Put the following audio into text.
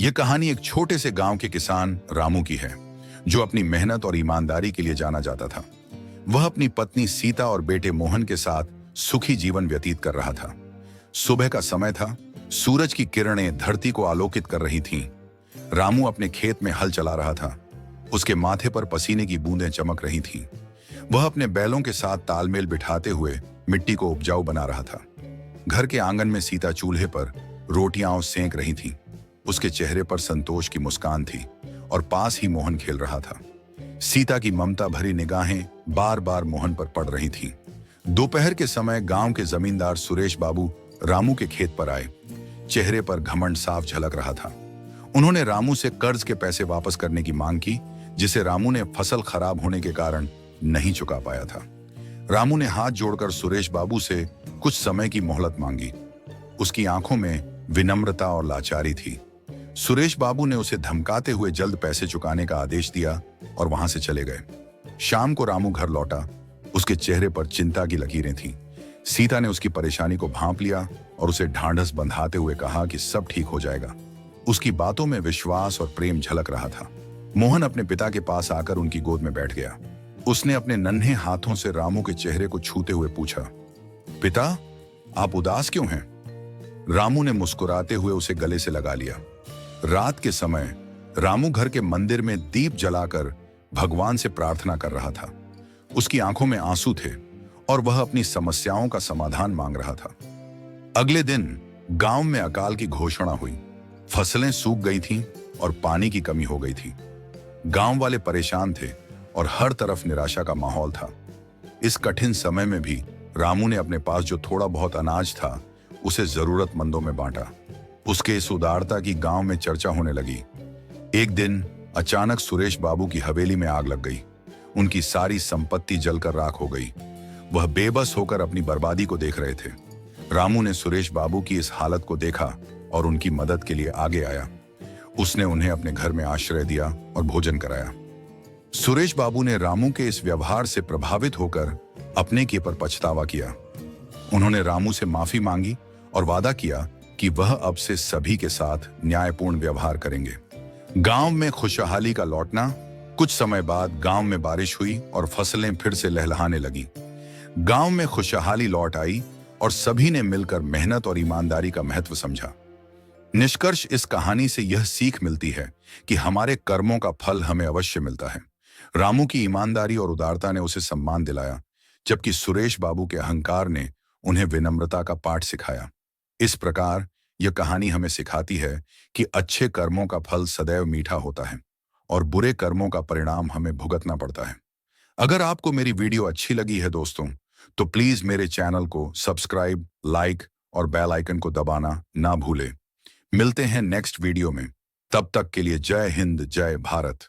यह कहानी एक छोटे से गांव के किसान रामू की है, जो अपनी मेहनत और ईमानदारी के लिए जाना जाता था। वह अपनी पत्नी सीता और बेटे मोहन के साथ सुखी जीवन व्यतीत कर रहा था। सुबह का समय था, सूरज की किरणें धरती को आलोकित कर रही थीं। रामू अपने खेत में हल चला रहा था। उसके माथे पर पसीने की बूंदें चमक रही थीं। वह अपने बैलों के साथ तालमेल बिठाते हुए मिट्टी को उपजाऊ बना रहा था। घर के आंगन में सीता चूल्हे पर रोटियां सेंक रही थी। उसके चेहरे पर संतोष की मुस्कान थी और पास ही मोहन खेल रहा था। सीता की ममता भरी निगाहें बार बार मोहन पर पड़ रही थीं। दोपहर के समय गांव के जमींदार सुरेश बाबू रामू के खेत पर आए। चेहरे पर घमंड साफ झलक रहा था। उन्होंने रामू से कर्ज के पैसे वापस करने की मांग की, जिसे रामू ने फसल खराब होने के कारण नहीं चुका पाया था। रामू ने हाथ जोड़कर सुरेश बाबू से कुछ समय की मोहलत मांगी। उसकी आंखों में विनम्रता और लाचारी थी। सुरेश बाबू ने उसे धमकाते हुए जल्द पैसे चुकाने का आदेश दिया और वहां से चले गए। शाम को रामू घर लौटा। उसके चेहरे पर चिंता की लकीरें थीं। सीता ने उसकी परेशानी को भांप लिया और उसे ढांढस बंधाते हुए कहा कि सब ठीक हो जाएगा। उसकी बातों में विश्वास और प्रेम झलक रहा था। मोहन अपने पिता के पास आकर उनकी गोद में बैठ गया। उसने अपने नन्हे हाथों से रामू के चेहरे को छूते हुए पूछा, पिता, आप उदास क्यों हैं? रामू ने मुस्कुराते हुए उसे गले से लगा लिया। रात के समय रामू घर के मंदिर में दीप जलाकर भगवान से प्रार्थना कर रहा था। उसकी आंखों में आंसू थे और वह अपनी समस्याओं का समाधान मांग रहा था। अगले दिन गांव में अकाल की घोषणा हुई। फसलें सूख गई थीं और पानी की कमी हो गई थी। गांव वाले परेशान थे और हर तरफ निराशा का माहौल था। इस कठिन समय में भी रामू ने अपने पास जो थोड़ा बहुत अनाज था उसे जरूरतमंदों में बांटा। उसके इस उदारता की गांव में चर्चा होने लगी। एक दिन अचानक सुरेश बाबू की हवेली में आग लग गई। उनकी सारी संपत्ति जलकर राख हो गई। वह बेबस होकर अपनी बर्बादी को देख रहे थे। रामू ने सुरेश बाबू की इस हालत को देखा और उनकी मदद के लिए आगे आया। उसने उन्हें अपने घर में आश्रय दिया और भोजन कराया। सुरेश बाबू ने रामू के इस व्यवहार से प्रभावित होकर अपने के पर पछतावा किया। उन्होंने रामू से माफी मांगी और वादा किया कि वह अब से सभी के साथ न्यायपूर्ण व्यवहार करेंगे। गांव में खुशहाली का लौटना। कुछ समय बाद गांव में बारिश हुई और फसलें फिर से लहलहाने लगी। गांव में खुशहाली लौट आई और सभी ने मिलकर मेहनत और ईमानदारी का महत्व समझा। निष्कर्ष इस कहानी से यह सीख मिलती है कि हमारे कर्मों का फल हमें अवश्य मिलता है। रामू की ईमानदारी और उदारता ने उसे सम्मान दिलाया, जबकि सुरेश बाबू के अहंकार ने उन्हें विनम्रता का पाठ सिखाया। इस प्रकार यह कहानी हमें सिखाती है कि अच्छे कर्मों का फल सदैव मीठा होता है और बुरे कर्मों का परिणाम हमें भुगतना पड़ता है। अगर आपको मेरी वीडियो अच्छी लगी है दोस्तों, तो प्लीज मेरे चैनल को सब्सक्राइब, लाइक और बेल आइकन को दबाना ना भूलें। मिलते हैं नेक्स्ट वीडियो में। तब तक के लिए जय हिंद, जय भारत।